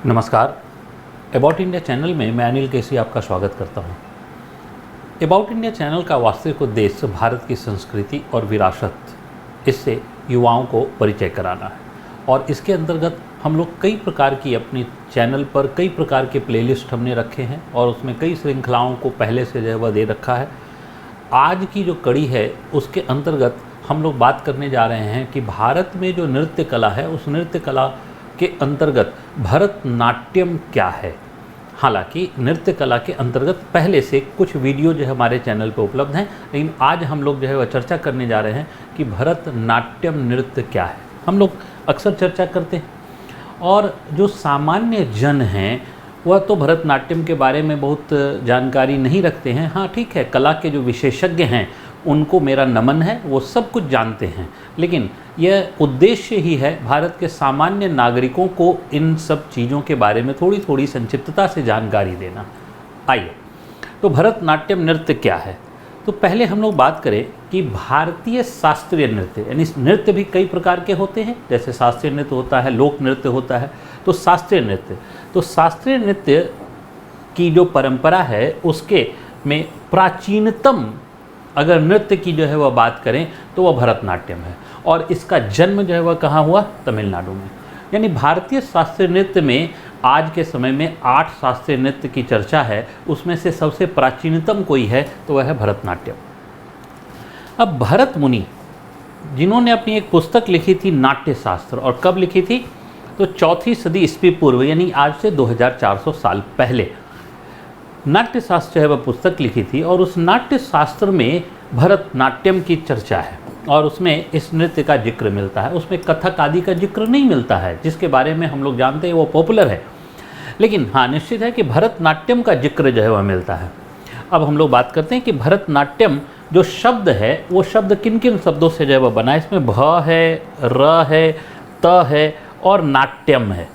नमस्कार। About India channel में मैं अनिल केसी आपका स्वागत करता हूं। अबाउट इंडिया चैनल का वास्तविक उद्देश्य भारत की संस्कृति और विरासत, इससे युवाओं को परिचय कराना है। और इसके अंतर्गत हम लोग कई प्रकार की अपनी चैनल पर कई प्रकार के प्लेलिस्ट हमने रखे हैं और उसमें कई श्रृंखलाओं को पहले से जो है वह दे रखा है। आज की जो कड़ी है उसके अंतर्गत हम लोग बात करने जा रहे हैं कि भारत में जो नृत्य कला है उस नृत्य कला के अंतर्गत भरतनाट्यम क्या है। हालांकि नृत्य कला के अंतर्गत पहले से कुछ वीडियो जो है हमारे चैनल पर उपलब्ध हैं, लेकिन आज हम लोग जो है वह चर्चा करने जा रहे हैं कि भरतनाट्यम नृत्य क्या है। हम लोग अक्सर चर्चा करते हैं और जो सामान्य जन हैं वह तो भरतनाट्यम के बारे में बहुत जानकारी नहीं रखते हैं। हाँ ठीक है, कला के जो विशेषज्ञ हैं उनको मेरा नमन है, वो सब कुछ जानते हैं, लेकिन यह उद्देश्य ही है भारत के सामान्य नागरिकों को इन सब चीज़ों के बारे में थोड़ी थोड़ी संक्षिप्तता से जानकारी देना। आइए, तो भरतनाट्यम नृत्य क्या है। तो पहले हम लोग बात करें कि भारतीय शास्त्रीय नृत्य, यानी नृत्य भी कई प्रकार के होते हैं, जैसे शास्त्रीय नृत्य होता है, लोक नृत्य होता है, तो शास्त्रीय नृत्य। तो शास्त्रीय नृत्य की जो परंपरा है उसके में प्राचीनतम अगर नृत्य की जो है वह बात करें तो वह भरतनाट्यम है। और इसका जन्म जो है वह कहाँ हुआ? तमिलनाडु में। यानी भारतीय शास्त्रीय नृत्य में आज के समय में 8 शास्त्रीय नृत्य की चर्चा है, उसमें से सबसे प्राचीनतम कोई है तो वह है भरतनाट्यम। अब भरत मुनि जिन्होंने अपनी एक पुस्तक लिखी थी नाट्य शास्त्र, और कब लिखी थी? तो 4वीं सदी ईस्वी पूर्व, यानी आज से 2400 साल पहले नाट्य शास्त्र है वह पुस्तक लिखी थी। और उस नाट्य शास्त्र में भरतनाट्यम की चर्चा है और उसमें इस नृत्य का जिक्र मिलता है। उसमें कथक आदि का जिक्र नहीं मिलता है, जिसके बारे में हम लोग जानते हैं वो पॉपुलर है, लेकिन हाँ निश्चित है कि भरतनाट्यम का जिक्र जो है वह मिलता है। अब हम लोग बात करते हैं कि भरतनाट्यम जो शब्द है वो शब्द किन किन शब्दों से जो है वह बना है। इसमें भ है, र है, त है और नाट्यम है,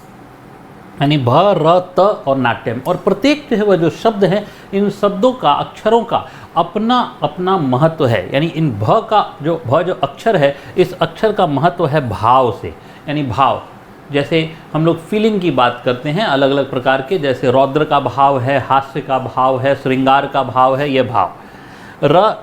यानी भ र त और नाट्यम। और प्रत्येक जो है वह जो शब्द हैं इन शब्दों का, अक्षरों का अपना अपना महत्व है। यानी इन भ जो अक्षर है, इस अक्षर का महत्व है भाव से, यानी भाव। जैसे हम लोग फीलिंग की बात करते हैं अलग अलग प्रकार के, जैसे रौद्र का भाव है, हास्य का भाव है, श्रृंगार का भाव है, यह भाव।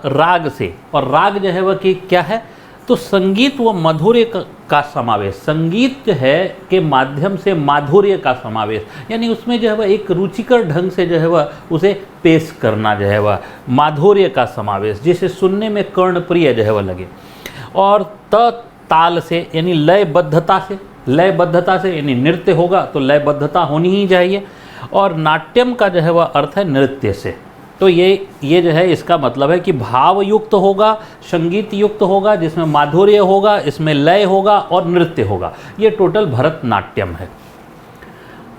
राग से, और राग जो है वह कि क्या है? तो संगीत व माधुर्य का समावेश, संगीत जो है के माध्यम से माधुर्य का समावेश, यानी उसमें जो है वह एक रुचिकर ढंग से जो है वह उसे पेश करना, जो है वह माधुर्य का समावेश, जिसे सुनने में कर्णप्रिय जो है वह लगे। और ताल से, यानी लयबद्धता से, यानी नृत्य होगा तो लयबद्धता होनी ही चाहिए। और नाट्यम का जो है वह अर्थ है नृत्य से। तो ये जो है इसका मतलब है कि भाव युक्त होगा, संगीत युक्त होगा, जिसमें माधुर्य होगा, इसमें लय होगा और नृत्य होगा। ये टोटल भरतनाट्यम है।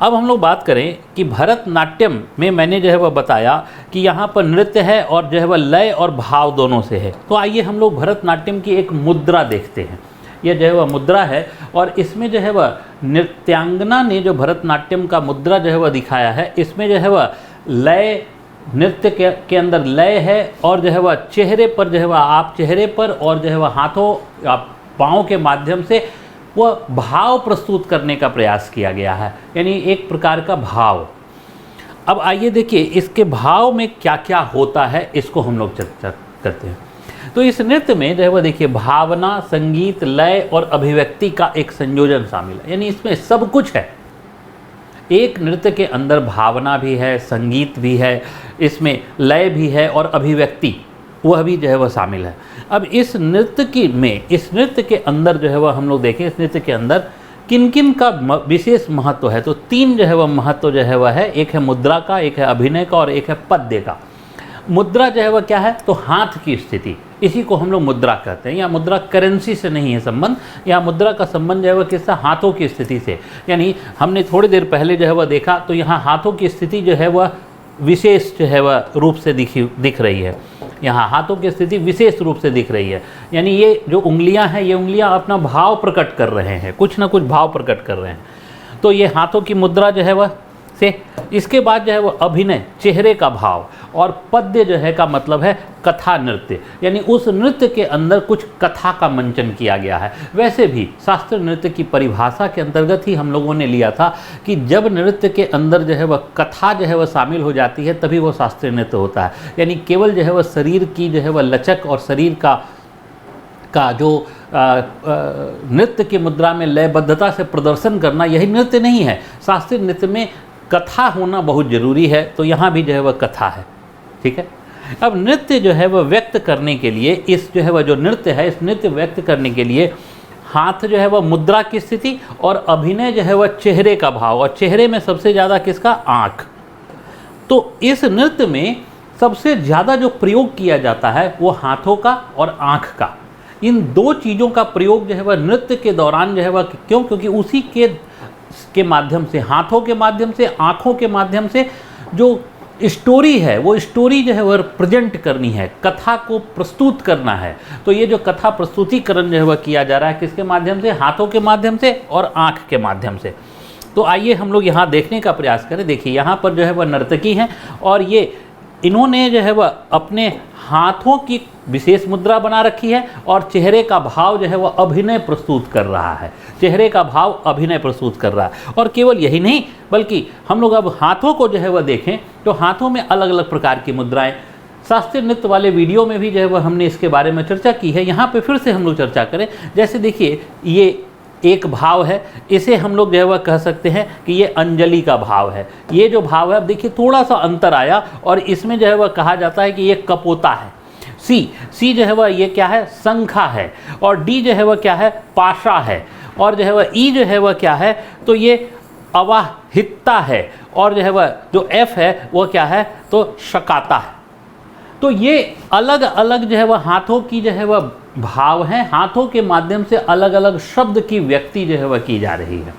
अब हम लोग बात करें कि भरतनाट्यम में मैंने जो है वह बताया कि यहाँ पर नृत्य है और जो है वह लय और भाव दोनों से है। तो आइए हम लोग भरतनाट्यम की एक मुद्रा देखते हैं। यह जो है वह मुद्रा है और इसमें जो है वह नृत्यांगना ने जो भरतनाट्यम का मुद्रा जो है वह दिखाया है, इसमें जो है वह लय, नृत्य के अंदर लय है और जो है वह चेहरे पर जो है वह, आप चेहरे पर और जो है वह हाथों या पाँव के माध्यम से वह भाव प्रस्तुत करने का प्रयास किया गया है, यानी एक प्रकार का भाव। अब आइए देखिए इसके भाव में क्या क्या होता है, इसको हम लोग चर्चा करते हैं। तो इस नृत्य में जो है वह देखिए भावना, संगीत, लय और अभिव्यक्ति का एक संयोजन शामिल है, यानी इसमें सब कुछ है। एक नृत्य के अंदर भावना भी है, संगीत भी है, इसमें लय भी है और अभिव्यक्ति वह भी जो है वह शामिल है। अब इस नृत्य के अंदर जो है वह हम लोग देखें, इस नृत्य के अंदर किन किन का विशेष महत्व है। तो 3 जो है वह महत्व जो है वह है, एक है मुद्रा का, एक है अभिनय का और एक है पद्य का। मुद्रा जो है वह क्या है? तो हाथ की स्थिति, इसी को हम लोग मुद्रा कहते हैं। या मुद्रा करेंसी से नहीं है संबंध, या मुद्रा का संबंध जो है वह किससे? हाथों की स्थिति से। यानी हमने थोड़ी देर पहले जो है वह देखा तो यहाँ हाथों की स्थिति जो है वह विशेष जो है वह रूप से दिख रही है। यहाँ हाथों की स्थिति विशेष रूप से दिख रही है, यानी ये जो उंगलियाँ हैं, ये उंगलियाँ अपना भाव प्रकट कर रहे हैं, कुछ ना कुछ भाव प्रकट कर रहे हैं। तो ये हाथों की मुद्रा जो है वह नृत्य। इसके बाद जो है वो अभिनय, चेहरे का भाव, और पद्य जो है का मतलब है कथा नृत्य, यानी उस नृत्य के अंदर कुछ कथा का मंचन किया गया है। वैसे भी शास्त्रीय नृत्य की परिभाषा के अंतर्गत ही हम लोगों ने लिया था कि जब नृत्य के अंदर जो है वह कथा जो है वह शामिल हो जाती है तभी वो शास्त्रीय नृत्य होता है। यानी केवल जो है वह शरीर की जो है वह लचक और शरीर का जो नृत्य की मुद्रा में लयबद्धता से प्रदर्शन करना, यही नृत्य नहीं है। शास्त्रीय नृत्य में कथा होना बहुत ज़रूरी है, तो यहाँ भी जो है वह कथा है। ठीक है। अब नृत्य जो है वह व्यक्त करने के लिए, इस जो है वह जो नृत्य है, इस नृत्य व्यक्त करने के लिए हाथ जो है वह मुद्रा की स्थिति, और अभिनय जो है वह चेहरे का भाव, और चेहरे में सबसे ज़्यादा किसका? आँख। तो इस नृत्य में सबसे ज़्यादा जो प्रयोग किया जाता है वो हाथों का और आँख का। इन दो चीज़ों का प्रयोग जो है वह नृत्य के दौरान जो है वह क्योंकि उसी के माध्यम से, हाथों के माध्यम से, आँखों के माध्यम से जो स्टोरी है, वो स्टोरी जो है वह प्रेजेंट करनी है, कथा को प्रस्तुत करना है। तो ये जो कथा प्रस्तुतिकरण जो है वह किया जा रहा है किसके माध्यम से? हाथों के माध्यम से और आँख के माध्यम से। तो आइए हम लोग यहाँ देखने का प्रयास करें। देखिए यहाँ पर जो है वह नर्तकी हैं, और ये इन्होंने जो है वह अपने हाथों की विशेष मुद्रा बना रखी है, और चेहरे का भाव जो है वह अभिनय प्रस्तुत कर रहा है। चेहरे का भाव अभिनय प्रस्तुत कर रहा है। और केवल यही नहीं, बल्कि हम लोग अब हाथों को जो है वह देखें तो हाथों में अलग अलग प्रकार की मुद्राएं, शास्त्रीय नृत्य वाले वीडियो में भी जो है वह हमने इसके बारे में चर्चा की है। यहाँ पे फिर से हम लोग चर्चा करें। जैसे देखिए ये एक भाव है, इसे हम लोग जो है वह कह सकते हैं कि ये अंजलि का भाव है। ये जो भाव है, अब देखिए थोड़ा सा अंतर आया, और इसमें जो है वह कहा जाता है कि ये कपोता है। सी जो है वह ये क्या है? शंखा है। और डी जो है वह क्या है? पाशा है। और जो है वह ई जो है वह क्या है? तो ये अवाहिता है। और जो है वह जो एफ है वह क्या है? तो शकाता है। तो ये अलग अलग जो है वह हाथों की जो है वह भाव हैं, हाथों के माध्यम से अलग अलग शब्द की व्यक्ति जो है वह की जा रही है।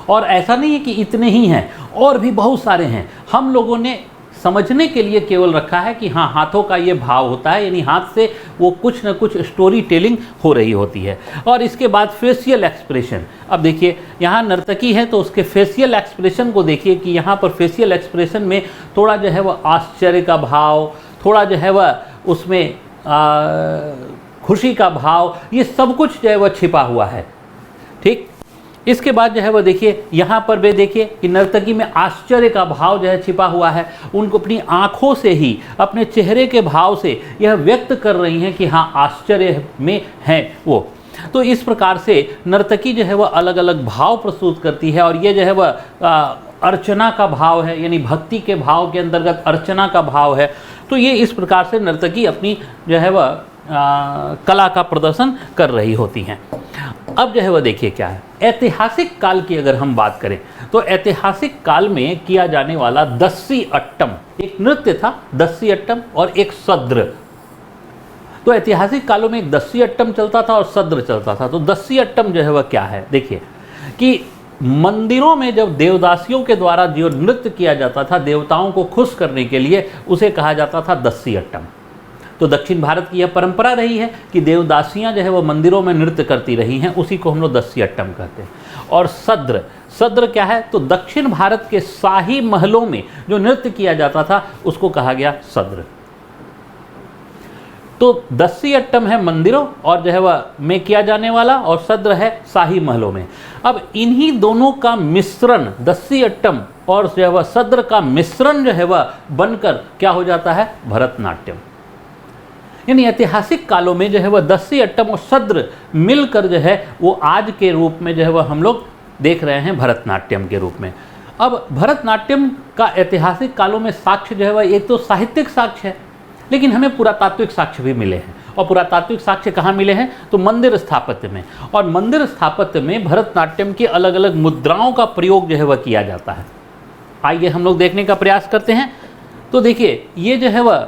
और ऐसा नहीं है कि इतने ही हैं, और भी बहुत सारे हैं। हम लोगों ने समझने के लिए केवल रखा है कि हाँ, हाथों का ये भाव होता है, यानी हाथ से वो कुछ न कुछ स्टोरी टेलिंग हो रही होती है। और इसके बाद फेशियल एक्सप्रेशन। अब देखिए यहाँ नर्तकी है तो उसके फेशियल एक्सप्रेशन को देखिए कि यहाँ पर फेशियल एक्सप्रेशन में थोड़ा जो है वह आश्चर्य का भाव, थोड़ा जो है वह उसमें खुशी का भाव, ये सब कुछ जो है वह छिपा हुआ है। ठीक। इसके बाद जो है वह देखिए यहाँ पर भी देखिए कि नर्तकी में आश्चर्य का भाव जो है छिपा हुआ है। उनको अपनी आँखों से ही, अपने चेहरे के भाव से यह व्यक्त कर रही हैं कि हाँ, आश्चर्य में हैं वो। तो इस प्रकार से नर्तकी जो है वह अलग अलग भाव प्रस्तुत करती है। और ये जो है वह अर्चना का भाव है, यानी भक्ति के भाव के अंतर्गत अर्चना का भाव है। तो ये इस प्रकार से नर्तकी अपनी जो है वह कला का प्रदर्शन कर रही होती हैं। अब जो है वह देखिए क्या है, ऐतिहासिक काल की अगर हम बात करें तो ऐतिहासिक काल में किया जाने वाला दस्सी अट्टम एक नृत्य था। दस्सी अट्टम और एक सद्र। तो ऐतिहासिक कालों में एक दस्सी अट्टम चलता था और सद्र चलता था। तो दस्सी अट्टम जो है वह क्या है, देखिए कि मंदिरों में जब देवदासियों के द्वारा जो नृत्य किया जाता था देवताओं को खुश करने के लिए, उसे कहा जाता था दस्सी अट्टम। तो दक्षिण भारत की यह परंपरा रही है कि देवदासियां जो है वो मंदिरों में नृत्य करती रही हैं, उसी को हम लोग दस्सी अट्टम कहते हैं। और सद्र क्या है? तो दक्षिण भारत के शाही महलों में जो नृत्य किया जाता था उसको कहा गया सद्र। तो दस्सी अट्टम है मंदिरों और जो है वह में किया जाने वाला, और सद्र है शाही महलों में। अब इन्हीं दोनों का मिश्रण, दस्सी अट्टम और जो है वह सद्र का मिश्रण जो है वह बनकर क्या हो जाता है? भरतनाट्यम। यानी ऐतिहासिक कालों में जो है वह दस्सी अट्टम और सद्र मिलकर जो है वो आज के रूप में जो है वह हम लोग देख रहे हैं भरतनाट्यम के रूप में। अब भरतनाट्यम का ऐतिहासिक कालों में साक्ष्य जो है वह एक तो साहित्यिक साक्ष्य है, लेकिन हमें पुरातात्विक साक्ष्य भी मिले हैं। और पुरातात्विक साक्ष्य कहाँ मिले हैं? तो मंदिर स्थापत्य में। और मंदिर स्थापत्य में भरतनाट्यम की अलग अलग मुद्राओं का प्रयोग जो है वह किया जाता है। आइए हम लोग देखने का प्रयास करते हैं। तो देखिए ये जो है वह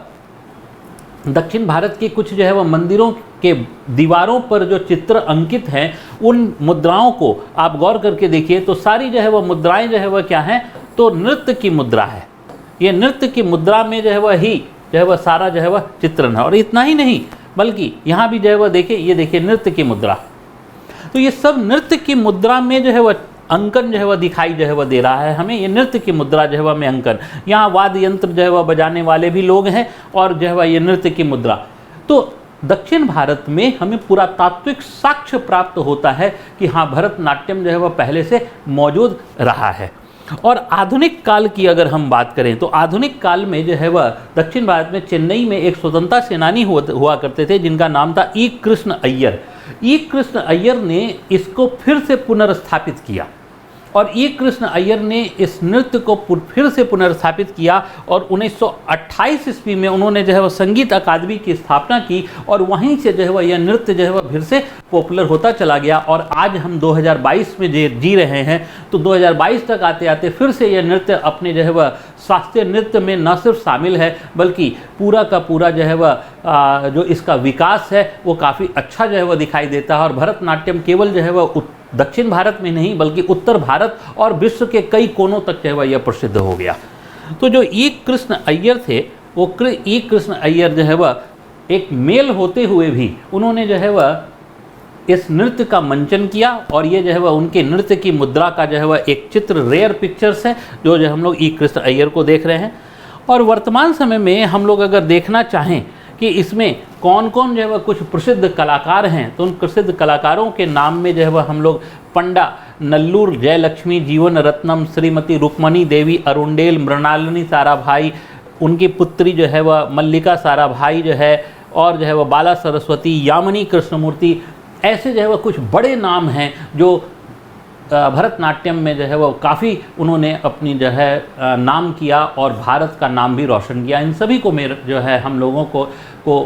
दक्षिण भारत के कुछ जो है वह मंदिरों के दीवारों पर जो चित्र अंकित हैं, उन मुद्राओं को आप गौर करके देखिए तो सारी जो है वह मुद्राएं जो है वह क्या हैं? तो नृत्य की मुद्रा है। ये नृत्य की मुद्रा में जो है वह ही जो है वह सारा जो है वह चित्रण है। और इतना ही नहीं, बल्कि यहाँ भी जो है वह देखिए, ये देखिए नृत्य की मुद्रा। तो ये सब नृत्य की मुद्रा में जो है वह अंकन जो है वह दिखाई जो है वह दे रहा है हमें। ये नृत्य की मुद्रा जो है वह में अंकन, यहाँ वाद्य यंत्र जो है वह बजाने वाले भी लोग हैं और जो है वह ये नृत्य की मुद्रा। तो दक्षिण भारत में हमें पुरातात्विक साक्ष्य प्राप्त होता है कि हाँ, भरतनाट्यम जो है वह पहले से मौजूद रहा है। और आधुनिक काल की अगर हम बात करें तो आधुनिक काल में जो है वह दक्षिण भारत में चेन्नई में एक स्वतंत्रता सेनानी हुआ करते थे जिनका नाम था ई कृष्ण अय्यर। ई कृष्ण अय्यर ने इसको फिर से पुनर्स्थापित किया और ई कृष्ण अय्यर ने इस नृत्य को फिर से पुनर्स्थापित किया और 1928 ईस्वी में उन्होंने जो है वह संगीत अकादमी की स्थापना की और वहीं से जो है वह यह नृत्य जो है वह फिर से पॉपुलर होता चला गया। और आज हम 2022 में जी रहे हैं, तो 2022 तक आते आते फिर से यह नृत्य अपने जो है वह शास्त्रीय नृत्य में न सिर्फ शामिल है बल्कि पूरा का पूरा जो है वह जो इसका विकास है वो काफ़ी अच्छा जो है वह दिखाई देता है। और भरतनाट्यम केवल जो है वह दक्षिण भारत में नहीं बल्कि उत्तर भारत और विश्व के कई कोनों तक जो है वह यह प्रसिद्ध हो गया। तो जो ई कृष्ण अय्यर थे वो ई कृष्ण अय्यर जो है वह एक मेल होते हुए भी उन्होंने जो है वह इस नृत्य का मंचन किया और ये जो है वह उनके नृत्य की मुद्रा का जो है वह एक चित्र, रेयर पिक्चर्स है जो हम लोग ई कृष्ण अय्यर को देख रहे हैं। और वर्तमान समय में हम लोग अगर देखना चाहें कि इसमें कौन कौन जो है वह कुछ प्रसिद्ध कलाकार हैं, तो उन प्रसिद्ध कलाकारों के नाम में जो है वह हम लोग पंडा नल्लूर जयलक्ष्मी, जीवन रत्नम, श्रीमती रुक्मणी देवी अरुंडेल, मृणालिनी साराभाई, उनकी पुत्री जो है वह मल्लिका साराभाई जो है, और जो है वह बाला सरस्वती, यामिनी कृष्णमूर्ति, ऐसे जो है वह कुछ बड़े नाम हैं जो भरतनाट्यम में जो है वो काफ़ी उन्होंने अपनी जो है नाम किया और भारत का नाम भी रोशन किया। इन सभी को मेरे जो है हम लोगों को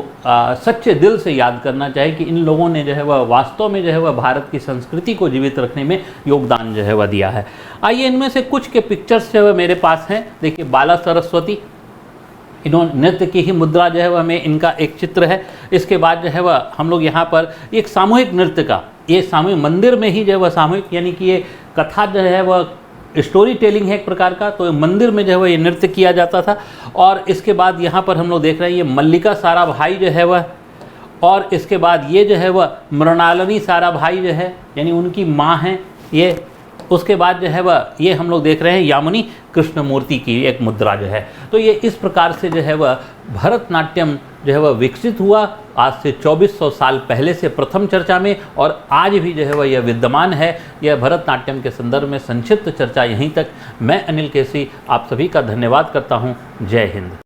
सच्चे दिल से याद करना चाहिए कि इन लोगों ने जो है वह वास्तव में जो है वह भारत की संस्कृति को जीवित रखने में योगदान जो है वह दिया है। आइए इनमें से कुछ के पिक्चर्स जो है मेरे पास हैं। देखिए, बाला सरस्वती, इन्होंने नृत्य की ही मुद्रा जो है वह में इनका एक चित्र है। इसके बाद जो है वह हम लोग यहाँ पर एक सामूहिक नृत्य का, ये सामूहिक मंदिर में ही जो है वह सामूहिक, यानी कि ये कथा जो है वह स्टोरी टेलिंग है एक प्रकार का, तो मंदिर में जो है वह ये नृत्य किया जाता था। और इसके बाद यहाँ पर हम लोग देख रहे हैं ये मल्लिका साराभाई जो है वह, और इसके बाद ये जो है वह मृणालिनी साराभाई जो है यानी उनकी माँ हैं ये। उसके बाद जो है वह ये हम लोग देख रहे हैं यामिनी कृष्णमूर्ति की एक मुद्रा जो है। तो ये इस प्रकार से जो है वह भरतनाट्यम जो है वह विकसित हुआ आज से 2400 साल पहले से प्रथम चर्चा में, और आज भी जो है वह यह विद्यमान है। यह भरतनाट्यम के संदर्भ में संक्षिप्त चर्चा यहीं तक। मैं अनिल केसी आप सभी का धन्यवाद करता हूँ। जय हिंद।